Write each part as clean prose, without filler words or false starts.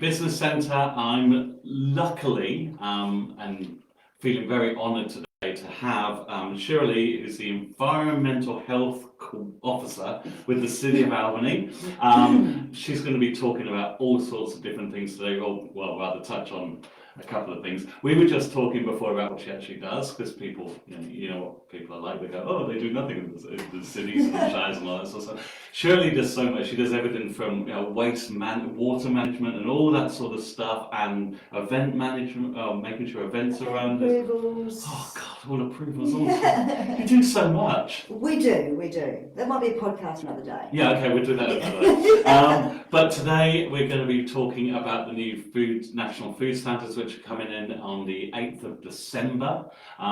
business centre. I'm luckily and feeling very honoured today to have Shiralee, who's the Environmental Health Officer with the City of Albany. She's going to be talking about all sorts of different things today, or well, rather touch on a couple of things. We were just talking before about what she actually does, because people, you know what people are like. They go, oh, they do nothing in the cities and shires and all that sort of stuff. Shirley does so much. She does everything from water management and all that sort of stuff, and event management, making sure events are run. Approvals. Oh God, all approvals. All you do so much. We do. That might be a podcast another day. Yeah, okay, we'll do that another day. But today we're going to be talking about the new national food standards, which are coming in on the 8th of December.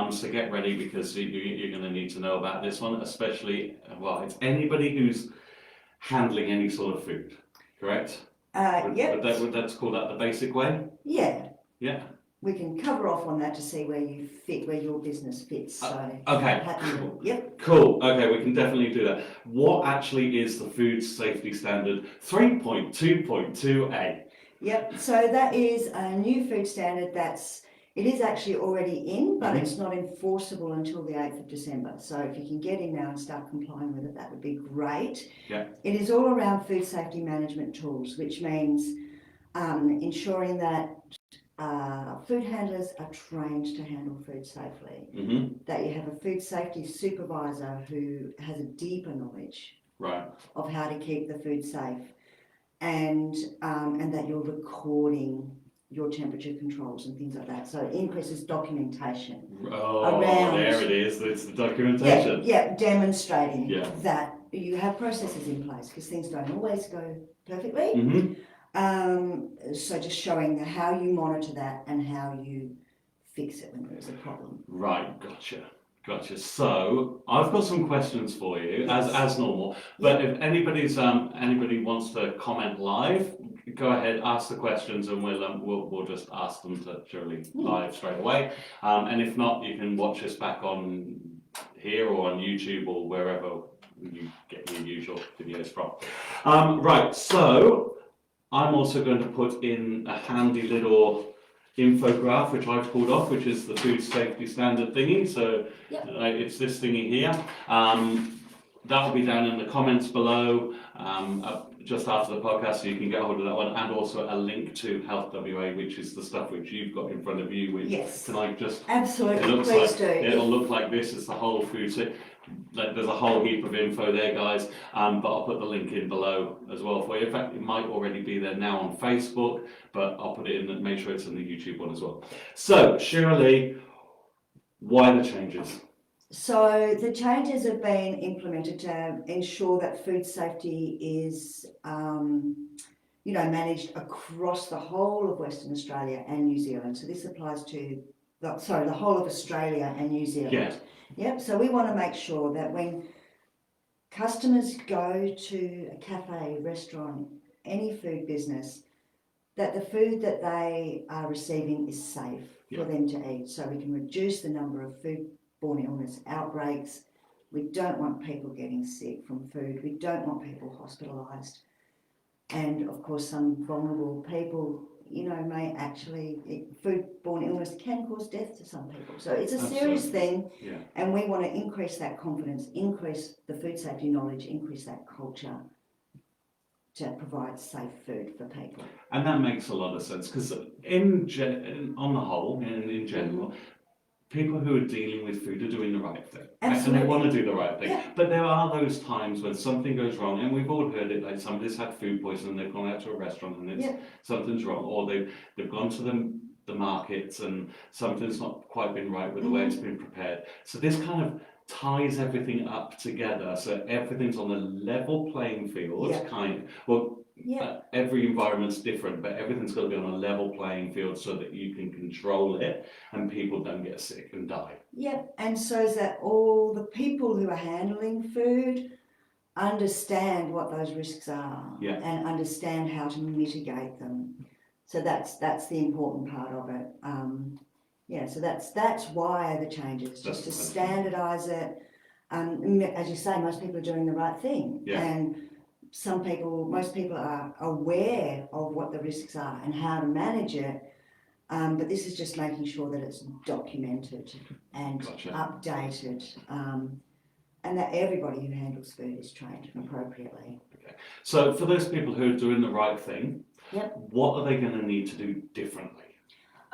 So get ready, because you're going to need to know about this one, especially, well, it's anybody who's handling any sort of food, correct? Yep. Let's call that the basic way? Yeah. Yeah. We can cover off on that to see where you fit, where your business fits. So okay. Cool. Yep. Cool. Okay, we can definitely do that. What actually is the Food Safety Standard 3.2.2a? Yep. So that is a new food standard it is actually already in, but it's not enforceable until the 8th of December. So if you can get in now and start complying with it, that would be great. Yeah. It is all around food safety management tools, which means ensuring that food handlers are trained to handle food safely, that you have a food safety supervisor who has a deeper knowledge of how to keep the food safe, and that you're recording your temperature controls and things like that. So it increases documentation around... there it is, it's the documentation. Yeah, demonstrating that you have processes in place, because things don't always go perfectly. So just showing how you monitor that and how you fix it when there is a problem. Right, gotcha. So I've got some questions for you, as normal. But if anybody wants to comment live, go ahead, ask the questions, and we'll just ask them to Shirley live straight away. And if not, you can watch us back on here or on YouTube or wherever you get your usual videos from. Right, so I'm also going to put in a handy little infograph, which I've pulled off, which is the food safety standard thingy. So it's this thingy here. That'll be down in the comments below, just after the podcast, so you can get hold of that one, and also a link to Health WA, which is the stuff which you've got in front of you. Which can I just absolutely please do. It'll look like this. It's the whole food. So there's a whole heap of info there, guys. But I'll put the link in below as well for you. In fact, it might already be there now on Facebook, but I'll put it in and make sure it's in the YouTube one as well. So, Shiralee, why the changes? So the changes have been implemented to ensure that food safety is, managed across the whole of Western Australia and New Zealand. So this applies to the whole of Australia and New Zealand. Yeah. Yep. So we want to make sure that when customers go to a cafe, restaurant, any food business, that the food that they are receiving is safe for them to eat. So we can reduce the number of foodborne illness outbreaks. We don't want people getting sick from food. We don't want people hospitalised. And of course, some vulnerable people, may actually, foodborne illness can cause death to some people. So it's a serious thing, and we want to increase that confidence, increase the food safety knowledge, increase that culture to provide safe food for people. And that makes a lot of sense, because on the whole, in general, people who are dealing with food are doing the right thing. Absolutely. And they want to do the right thing. But there are those times when something goes wrong, and we've all heard it, like somebody's had food poisoning, they've gone out to a restaurant and something's wrong, or they've gone to the markets and something's not quite been right with the way it's been prepared. So this kind of ties everything up together, so everything's on a level playing field, every environment's different, but everything's got to be on a level playing field so that you can control it and people don't get sick and die. And so that all the people who are handling food understand what those risks are and understand how to mitigate them. So that's the important part of it. So that's why the changes, just to standardise it. As you say, most people are doing the right thing, and most people are aware of what the risks are and how to manage it. But this is just making sure that it's documented and Gotcha. updated, and that everybody who handles food is trained appropriately. So for those people who are doing the right thing, Yep. what are they going to need to do differently?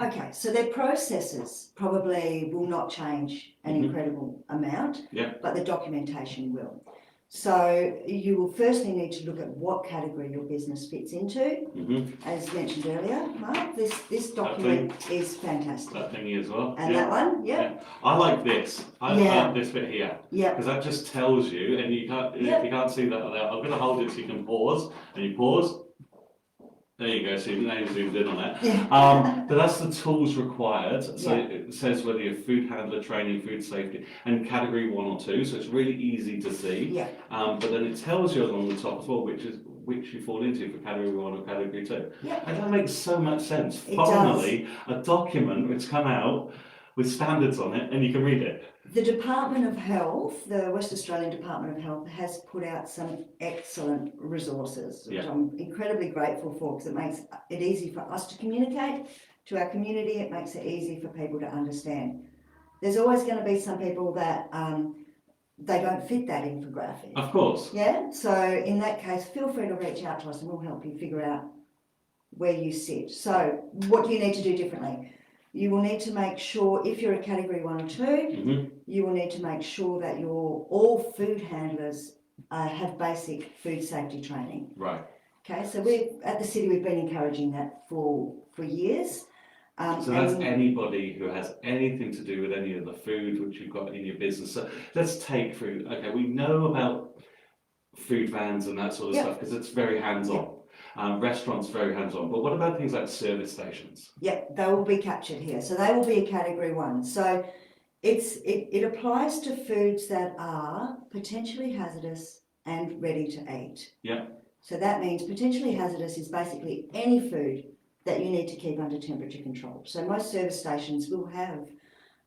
Okay, so their processes probably will not change an Mhm. incredible amount, Yep. but the documentation will. So you will firstly need to look at what category your business fits into. Mm-hmm. As mentioned earlier, Mark, this document is fantastic. That thingy as well. And that one, yeah. I like this. I Yeah. like this bit here. Yeah. Because that just tells you, and you can't, Yep. if you can't see that there, I'm going to hold it so you can pause, and you pause. There you go, so now you zoomed in on that. Yeah. But that's the tools required. So Yeah. it says whether you're food handler training, food safety, and category 1 or 2. So it's really easy to see. Yeah. But then it tells you along the top as well, which you fall into for category 1 or category 2. Yeah. And that makes so much sense. It Finally, a document which come out with standards on it, and you can read it. The Department of Health, the West Australian Department of Health, has put out some excellent resources, which Yeah. I'm incredibly grateful for, because it makes it easy for us to communicate to our community. It makes it easy for people to understand. There's always going to be some people that they don't fit that infographic. Of course. Yeah, so in that case, feel free to reach out to us and we'll help you figure out where you sit. So what do you need to do differently? You will need to make sure, if you're a category 1 or 2, Mm-hmm. you will need to make sure that all food handlers have basic food safety training. Right. Okay, so at the city we've been encouraging that for years. So that's anybody who has anything to do with any of the food which you've got in your business. So let's take food. Okay, we know about food vans and that sort of Yep. stuff because it's very hands-on. Restaurants very hands-on. But what about things like service stations? Yeah, they will be captured here. So they will be a category 1. So it applies to foods that are potentially hazardous and ready to eat. Yeah. So that means potentially hazardous is basically any food that you need to keep under temperature control. So most service stations will have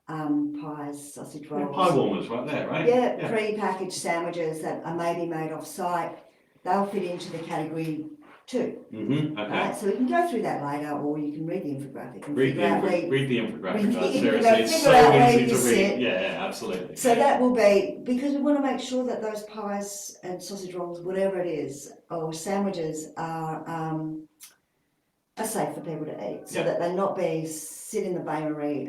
pies, sausage rolls. Pie warmers right there, right? Yeah, pre-packaged sandwiches that are maybe made off-site. They'll fit into the category 2. Mm-hmm. Okay. Right, so we can go through that later, or you can read the infographic and Read figure out where. the infographic. read the guys, infographic, seriously, it's figure out so where easy you to sit. read. Yeah, absolutely. So that will be, because we want to make sure that those pies and sausage rolls, whatever it is, or sandwiches are safe for people to eat, so Yeah. that they're not being sit in the bain-marie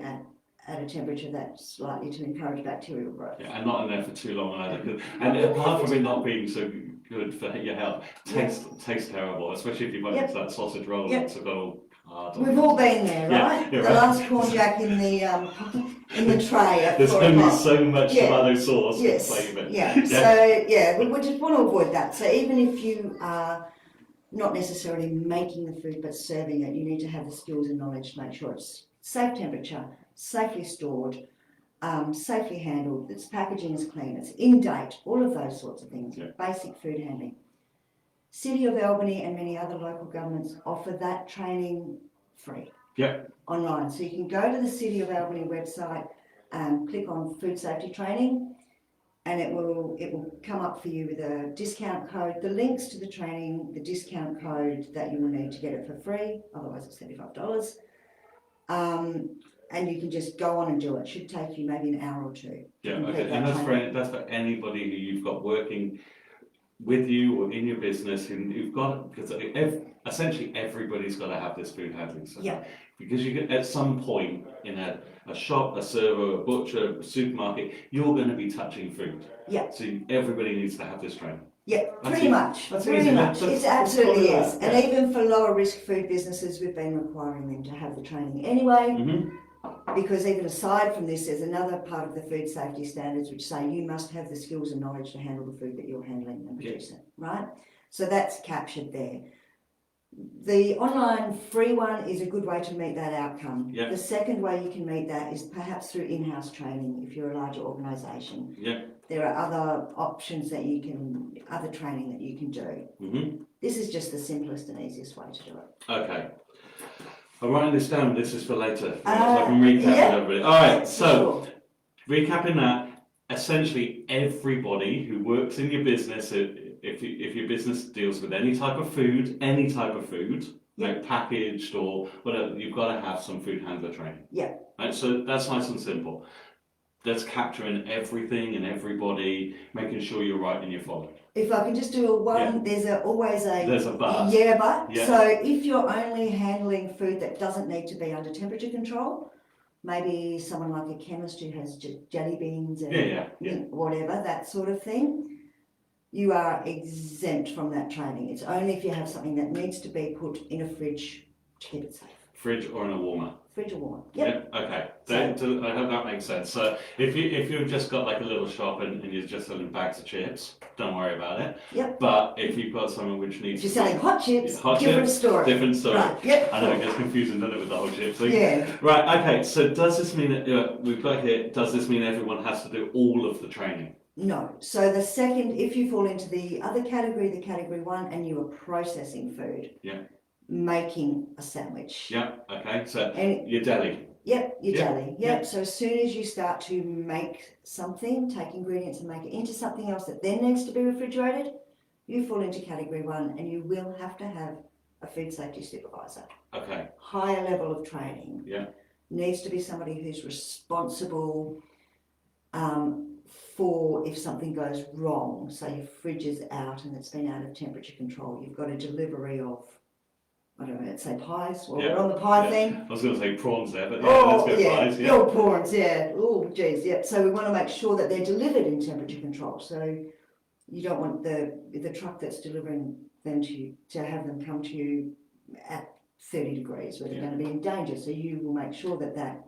at a temperature that's likely to encourage bacterial growth. Yeah, and not in there for too long either. And apart from it not being so good for your health, tastes terrible, especially if you've got Yep. that sausage roll Yep. that's got all hard on We've it. all been there, Yeah, right? you're The right. last corn jack in the tray at There's 4 only o'clock. so much Yeah. tomato sauce Yes, to flavour. yeah. So yeah, we just want to avoid that. So even if you are not necessarily making the food but serving it, you need to have the skills and knowledge to make sure it's safe temperature, safely stored, safely handled, its packaging is clean, it's in date, all of those sorts of things. Yeah. Basic food handling. City of Albany and many other local governments offer that training free. Yep. Online. So you can go to the City of Albany website and click on food safety training, and it will come up for you with a discount code, the links to the training, the discount code that you will need to get it for free, otherwise it's $35. And you can just go on and do it. It should take you maybe an hour or 2. to Yeah, complete okay. that And training. that's for anybody who you've got working with you or in your business, and you've got, because essentially everybody's got to have this food handling stuff. Yeah. Because you get at some point in a shop, a server, a butcher, a supermarket, you're going to be touching food. Yeah. So everybody needs to have this training. Yeah, That's pretty it. much. That's Pretty easy. much. That's- It absolutely that's is. probably And that, even for lower risk food businesses, we've been requiring them to have the training anyway. Mm-hmm. Because even aside from this, there's another part of the food safety standards which say you must have the skills and knowledge to handle the food that you're handling and produce it, right? So that's captured there. The online free one is a good way to meet that outcome. Yeah. The second way you can meet that is perhaps through in-house training if you're a larger organisation. Yeah. There are other options that other training that you can do. Mm-hmm. This is just the simplest and easiest way to do it. Okay. I'm writing this down. This is for later. So I can recap yeah. everybody. All right. So Sure. recapping that, essentially everybody who works in your business, if your business deals with any type of food, like packaged or whatever, you've got to have some food handler training. Yeah. Right, so that's nice and simple. That's capturing everything and everybody, making sure you're right and you're following. If I can just do a one, there's always a but. Yeah, but. Yeah. So if you're only handling food that doesn't need to be under temperature control, maybe someone like a chemist who has jelly beans and whatever, that sort of thing, you are exempt from that training. It's only if you have something that needs to be put in a fridge to keep it safe. Fridge or in a warmer? Fridge or warmer. Yep. Okay. So, I hope that makes sense. So if you've just got like a little shop and you're just selling bags of chips, don't worry about it. Yep. But if you've got something which needs, if you're selling hot chips, different story. Different story. Right. Yep. I know it gets confusing, doesn't it, with the whole chip thing? Yeah. Right. Okay. So does this mean that we've got here? Does this mean everyone has to do all of the training? No. So the second, if you fall into the other category, the category 1, and you are processing food. Yeah. Making a sandwich. Yep. Okay. So and your deli. Yep, your deli. Yep. Yep. So as soon as you start to make something, take ingredients and make it into something else that then needs to be refrigerated, you fall into category 1, and you will have to have a food safety supervisor. Okay. Higher level of training. Yeah. Needs to be somebody who's responsible for if something goes wrong. So your fridge is out and it's been out of temperature control. You've got a delivery of, I don't know, let's say pies. Well, we're on the pie thing. I was going to say prawns there, but let's go pies. Yeah. Oh, prawns, yeah. Oh, geez, yeah. So we want to make sure that they're delivered in temperature control. So you don't want the truck that's delivering them to you to have them come to you at 30 degrees where they're going to be in danger. So you will make sure that that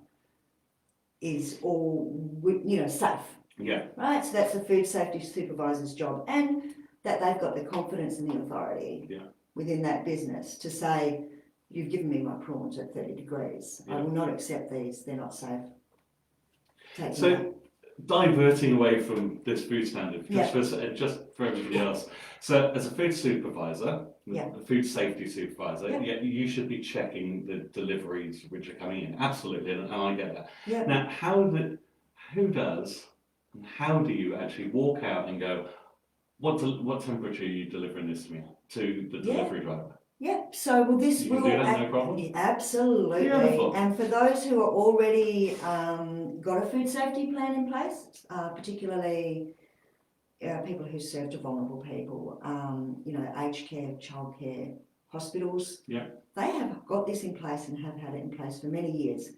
is all, safe. Yeah. Right. So that's the food safety supervisor's job, and that they've got the confidence and the authority. Yeah. Within that business to say, you've given me my prawns at 30 degrees. Yeah. I will not accept these. They're not safe. Diverting away from this food standard, just for everybody else. So as a food supervisor, a food safety supervisor, you should be checking the deliveries which are coming in. Absolutely, and I get that. Yeah. Now, how do you actually walk out and go, what temperature are you delivering this to me to the delivery driver? Yeah, so this you can do that, no problem? Absolutely. Beautiful. And for those who are already got a food safety plan in place, particularly people who serve to vulnerable people, aged care, childcare, hospitals, they have got this in place and have had it in place for many years.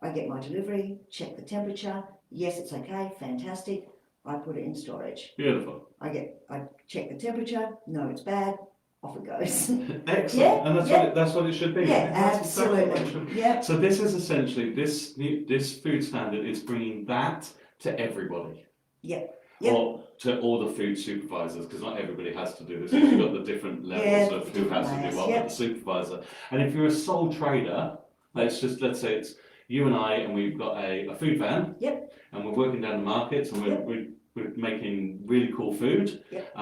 I get my delivery, check the temperature. Yes, it's okay, fantastic. I put it in storage. Beautiful. I check the temperature. No, it's bad. Off it goes. Excellent. Yeah, And that's what it should be. Yeah, That's exactly absolutely. what it should be. Yeah. So this is essentially this food standard is bringing that to everybody. Yeah. Or to all the food supervisors, because not everybody has to do this. You've got the different levels of who has to do what with the supervisor. And if you're a sole trader, let's say it's you and I, and we've got a food van. Yep. And we're working down the markets, and we're making really cool food. Yep.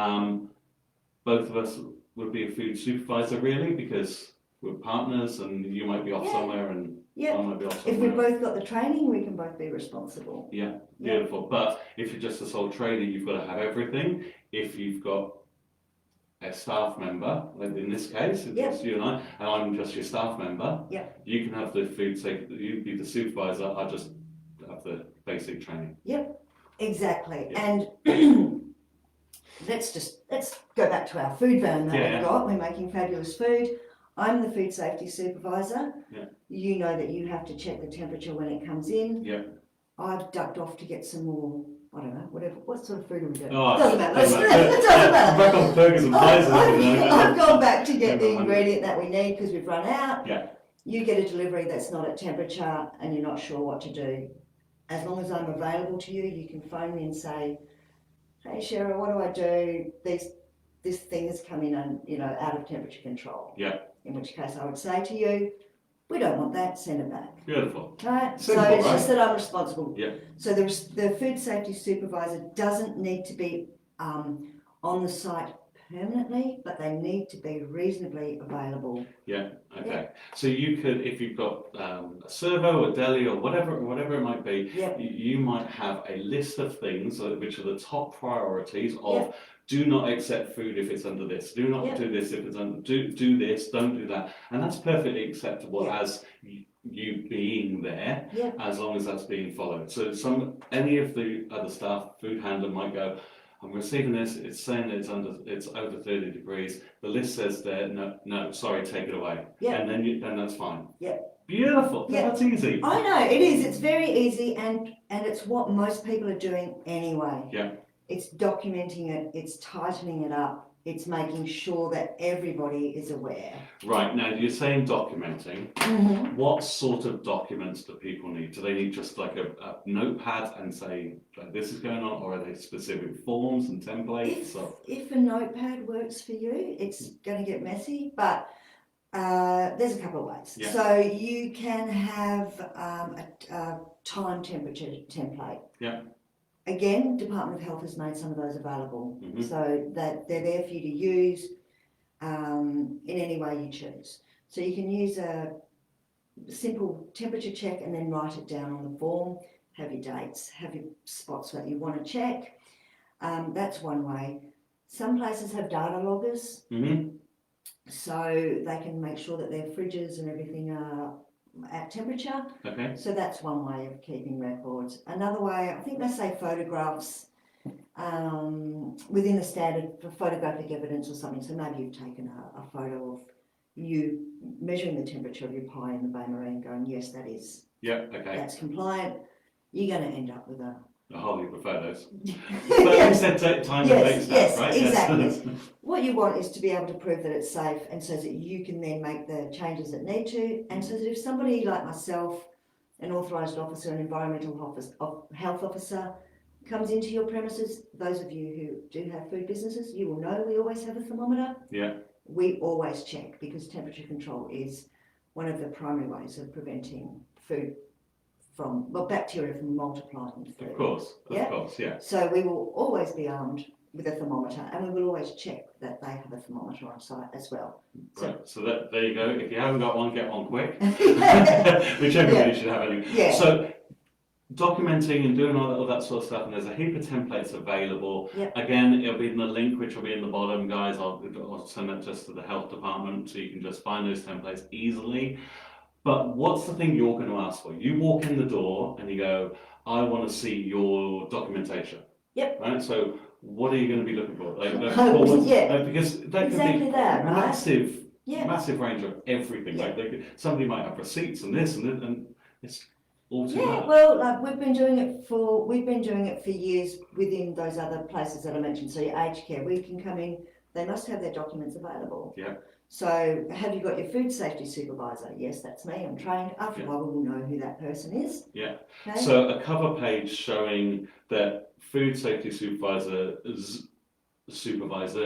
Both of us would be a food supervisor, really, because we're partners, and you might be off somewhere, and I might be off somewhere. If we've both got the training, we can both be responsible. Yeah, beautiful. But if you're just a sole trader, you've got to have everything. If you've got a staff member, like in this case, it's you and I'm just your staff member. Yeah. You can have the food safety. You be the supervisor. I just have the basic training. Yep. Exactly. Yeah. And let's go back to our food van that we've got. We're making fabulous food. I'm the food safety supervisor. Yeah. You know that you have to check the temperature when it comes in. Yeah. I've ducked off to get some more, I don't know, what sort of food are we doing? Oh, doesn't matter. It doesn't doesn't matter. Back on burgers and pies. I've gone back to get the ingredient that we need because we've run out. Yeah. You get a delivery that's not at temperature and you're not sure what to do. As long as I'm available to you, you can phone me and say, hey Shira, what do I do? This thing has come in and out of temperature control. Yeah. In which case I would say to you, we don't want that, send it back. Beautiful. Right? Simple, so it's right? just that I'm responsible. Yeah. So the food safety supervisor doesn't need to be on the site permanently, but they need to be reasonably available. Yeah. Okay. So you could, if you've got a servo, a deli, or whatever it might be, Yeah, you might have a list of things which are the top priorities of. Yeah. Do not accept food if it's under this. Do not Yeah. do this if it's under. Do this. Don't do that. And that's perfectly acceptable Yeah. as you being there, yeah, as long as that's being followed. So any of the other staff, food handler might go, I'm receiving this, it's saying that it's over 30 degrees. The list says there, no, sorry, take it away. Yeah. And then that's fine. Yeah. Beautiful. Yeah. That's easy. I know it is. It's very easy, and it's what most people are doing anyway. Yeah. It's documenting it. It's tightening it up. It's making sure that everybody is aware. Right, now you're saying documenting. Mm-hmm. What sort of documents do people need? Do they need just like a notepad and say like, this is going on, or are they specific forms and templates? If a notepad works for you, it's going to get messy, but there's a couple of ways. Yeah. So you can have a time temperature template. Yeah. Again, Department of Health has made some of those available, Mhm. so that they're there for you to use in any way you choose. So you can use a simple temperature check and then write it down on the form, have your dates, have your spots that you want to check. That's one way. Some places have data loggers, Mm-hmm. so they can make sure that their fridges and everything are at temperature. Okay. So that's one way of keeping records. Another way, I think they say photographs within the standard for photographic evidence or something. So maybe you've taken a photo of you measuring the temperature of your pie in the bain marie, going, yes, that is, Yeah. Okay. that's compliant. You're going to end up with a whole heap of photos. But Yeah. you said time and Yes, date stuff, yes, right? exactly. What you want is to be able to prove that it's safe, and so that you can then make the changes that need to, and so that if somebody like myself, an authorised officer, an environmental health officer, comes into your premises, those of you who do have food businesses, you will know we always have a thermometer. Yeah. We always check, because temperature control is one of the primary ways of preventing food bacteria from multiplying in food. Of course. Yeah. Of course. Yeah. So we will always be armed with a thermometer, and we will always check that they have a thermometer on site as well. Right. So there you go. If you haven't got one, get one quick. Which everybody should have anyway. Yeah. So documenting and doing all that sort of stuff, and there's a heap of templates available. Yep. Again, it'll be in the link, which will be in the bottom, guys. I'll send it just to the health department, so you can just find those templates easily. But what's the thing you're going to ask for? You walk in the door and you go, I want to see your documentation. Yep. Right? So what are you going to be looking for? Yeah. Because that Exactly could be that, right? massive range of everything. Yeah. Like somebody might have receipts and this and that, and it's all too Yeah, much. well, we've been doing it for years within those other places that I mentioned. So your aged care, we can come in, they must have their documents available. Yeah. So have you got your food safety supervisor? Yes, that's me, I'm trained. After a while we will know who that person is. Yeah. Okay? So a cover page showing that food safety supervisor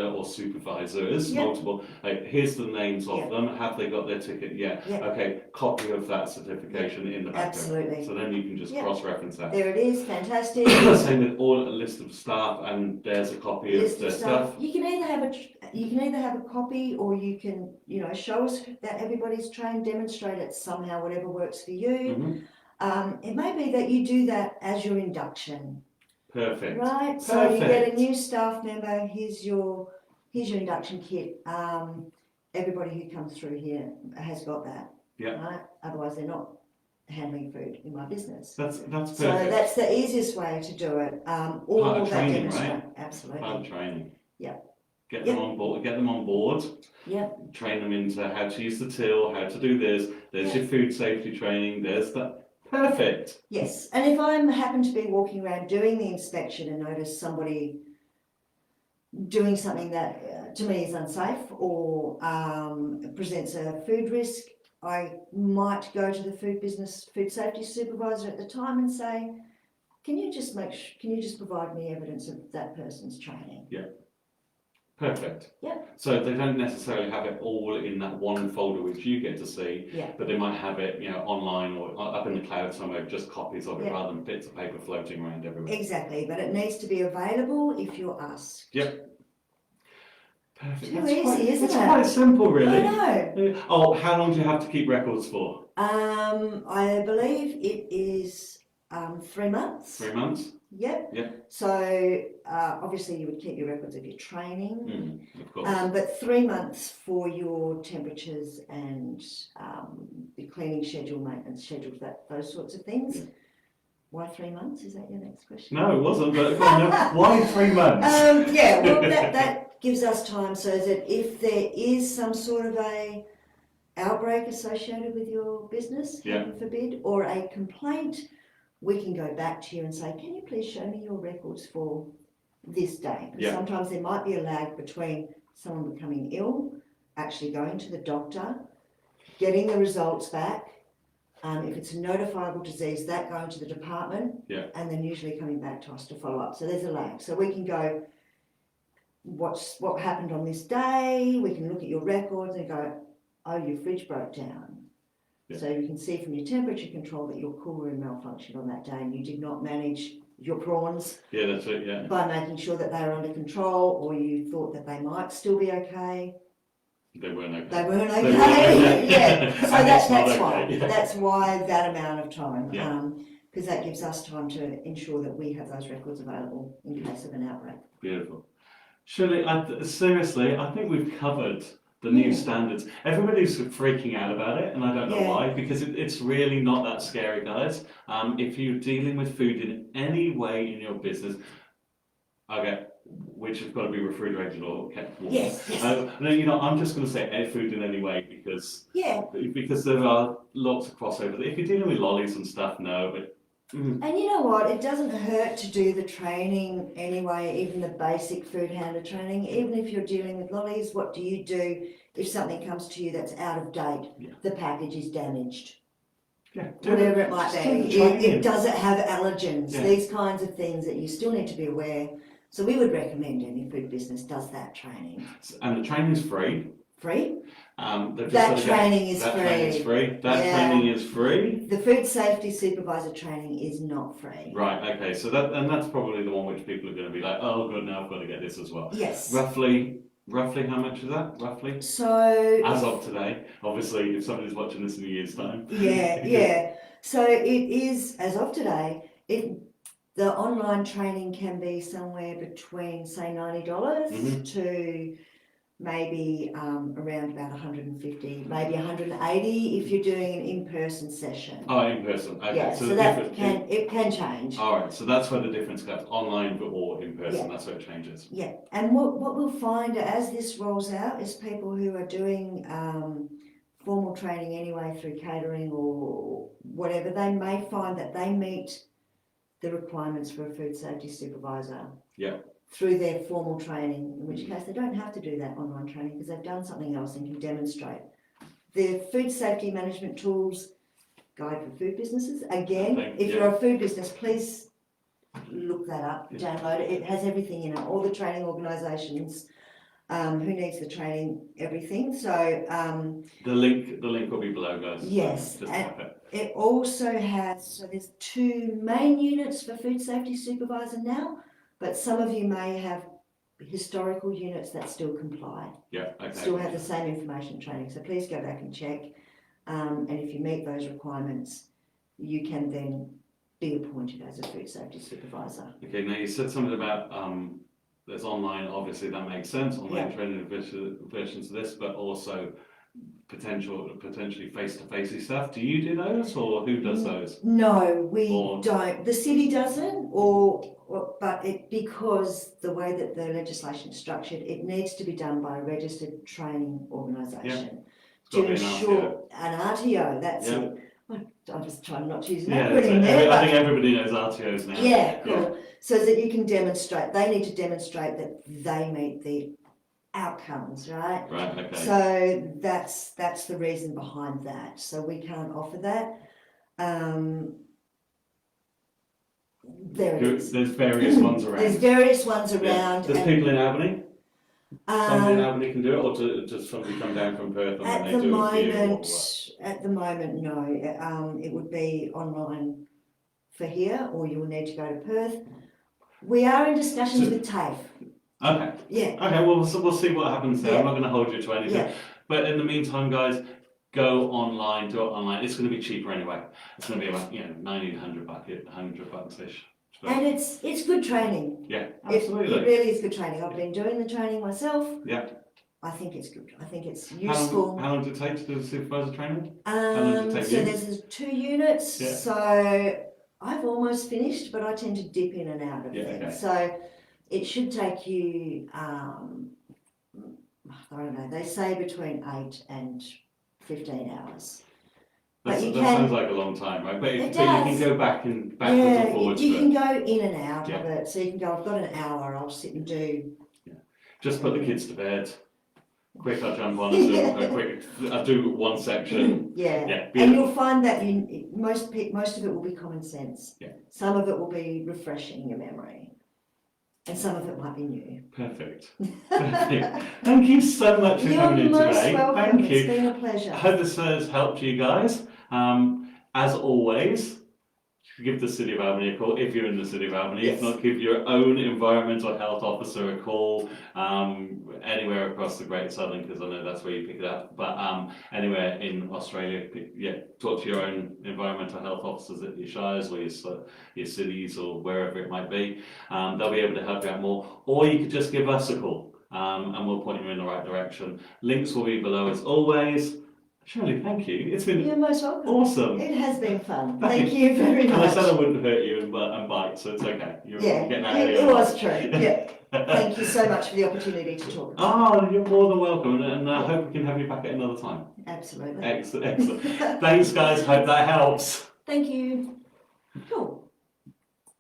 or supervisors, Yeah. multiple, like, here's the names of Yeah. them, have they got their ticket? Yeah. Yeah. Okay, copy of that certification in the background. Absolutely. So then you can just Yeah. cross-reference that. There it is, fantastic. Same with all a list of staff, and there's a copy of List their of stuff. You can either have a copy, or you can, show us that everybody's trained, demonstrate it somehow, whatever works for you. Mhm. It may be that you do that as your induction. Perfect. Right, so you get a Perfect. new staff member, here's your induction kit. Everybody who comes through here has got that. Yeah. Right? Otherwise they're not handling food in my business. That's perfect. So that's the easiest way to do it. All Part of that training, demonstrate. right? Absolutely. Part of training. Yeah. Get them on board. Get them on board. Yeah. Train them into how to use the till, how to do this. There's Yeah. your food safety training. There's that. Perfect. Yes, and if I happen to be walking around doing the inspection and notice somebody doing something that to me is unsafe or presents a food risk, I might go to the food safety supervisor at the time and say, can you just provide me evidence of that person's training? Perfect. Yeah. So they don't necessarily have it all in that one folder which you get to see, Yeah. but they might have it, online or up in the cloud somewhere, just copies of it Yeah. rather than bits of paper floating around everywhere. Exactly, but it needs to be available if you're asked. Yep. Perfect. Too That's easy, quite, isn't it's it? quite simple, really. I know. Oh, how long do you have to keep records for? I believe it is 3 months. 3 months? Yep. Yep. So obviously you would keep your records of your training, Of course. but 3 months for your temperatures and your cleaning schedule, maintenance schedules, those sorts of things. Yeah. Why 3 months? Is that your next question? No, it wasn't, but go on, no. Why 3 months? Yeah, well, that gives us time so that if there is some sort of a outbreak associated with your business, heaven forbid, or a complaint, we can go back to you and say, can you please show me your records for this day? Because sometimes there might be a lag between someone becoming ill, actually going to the doctor, getting the results back. If it's a notifiable disease, that going to the department, and then usually coming back to us to follow up. So there's a lag. So we can go, what happened on this day? We can look at your records and go, oh, your fridge broke down. So you can see from your temperature control that your cool room malfunctioned on that day and you did not manage your prawns That's it, by making sure that they were under control, or you thought that they might still be okay. They weren't okay. They weren't okay. So that's okay. why. That's why that amount of time. Because that gives us time to ensure that we have those records available in case of an outbreak. Beautiful. Shirley, seriously, I think we've covered the new standards. Everybody's freaking out about it, and I don't know why, because it's really not that scary, guys. If you're dealing with food in any way in your business, which has got to be refrigerated or kept warm. Yes. No, I'm just going to say food in any way because there are lots of crossover. If you're dealing with lollies and stuff, no, but. And you know what? It doesn't hurt to do the training anyway, even the basic food handler training. Even if you're dealing with lollies, what do you do if something comes to you that's out of date? The package is damaged. Whatever it might be. Does it have allergens? These kinds of things that you still need to be aware. So we would recommend any food business does that training. And the training is free. Free? That training is free. Training is free. The food safety supervisor training is not free. Right, okay, so that's probably the one which people are going to be like, oh good, now I've got to get this as well. Yes. Roughly how much is that, roughly? So... As of today, obviously, if somebody's watching this in a year's time. So it is, as of today, the online training can be somewhere between, say, $90 to maybe around about 150, maybe 180 if you're doing an in-person session. Oh, in person. Okay. So that can change. All right. So that's where the difference comes. Online or in person. That's where it changes. Yeah. And what we'll find as this rolls out is people who are doing formal training anyway through catering or whatever, they may find that they meet the requirements for a food safety supervisor. Through their formal training, in which case they don't have to do that online training because they've done something else and can demonstrate. The food safety management tools guide for food businesses. Again, if you're a food business, please look that up, download it. It has everything in it, all the training organisations, who needs the training, everything. So the link will be below, guys. Yes, and it also has, so there's 2 main units for food safety supervisor now. But some of you may have historical units that still comply. Still have the same information training. So please go back and check. And if you meet those requirements, you can then be appointed as a food safety supervisor. Okay, now you said something about there's online, obviously that makes sense, online training versions of this, but also potentially face-to-facey stuff. Do you do those, or who does those? No, we don't. The city doesn't, but because the way that the legislation is structured, it needs to be done by a registered training organisation to ensure an RTO. That's it. I'm just trying not to use an acronym there. I think everybody knows RTOs now. Cool. So that you can demonstrate. They need to demonstrate that they meet the outcomes, right? Right, okay. So that's the reason behind that. So we can't offer that. There's various ones around. There's various ones around. There's people in Albany? Somebody in Albany can do it, or does somebody come down from Perth and then they do it for you? At the moment, no. It would be online for here, or you will need to go to Perth. We are in discussions with TAFE. Okay. Yeah, Okay, well, we'll see what happens there. I'm Yeah. not going to hold you to anything. yeah. But in the meantime, guys, go online, do it online. It's going to be cheaper anyway. It's going to be about, you know, 1,900 $100-ish. So, And it's good training. yeah, It absolutely. really is good training. I've been doing the training myself. Yeah. I think it's good. I think it's How useful. long did it take to do the supervisor training? long did it take So you? there's 2 units. Yeah. So I've almost finished, but I tend to dip in and out of Yeah, things. okay. So it should take you, I don't know, they say between 8 and 15 hours. But That you sounds can, like a long time, right? But, It but you can does. go back and backwards and yeah, forwards. you to can it. go in and out Yeah. of it. So you can go, I've got an hour, I'll sit and do. Just put the kids to bed. Quick, I'll jump on and do I'll do one section. Yeah. Yeah, And beautiful. you'll find that most of it will be common sense. Yeah. Some of it will be refreshing your memory. And some of it might be new. Perfect. Perfect. Thank you so much for coming in You're most today. welcome. Thank you. It's been a pleasure. I hope this has helped you guys. As always, give the City of Albany a call if you're in the City of Albany. Yes. If not, give your own environmental health officer a call anywhere across the Great Southern, because I know that's where you pick it up. But anywhere in Australia, talk to your own environmental health officers at your shires or your cities or wherever it might be. They'll be able to help you out more. Or you could just give us a call and we'll point you in the right direction. Links will be below as always. Shirley, thank you. It's been You're most welcome. awesome. It has been fun. Thank Thank you very And I much. said I wouldn't hurt you and bite, so it's okay. You're getting out of it here. was true. Yeah. Thank you so much for the opportunity to talk. Oh, you're more than welcome, and I hope we can have you back at another time. Absolutely. Excellent, excellent. Thanks, guys. Hope that helps. Thank you. Cool.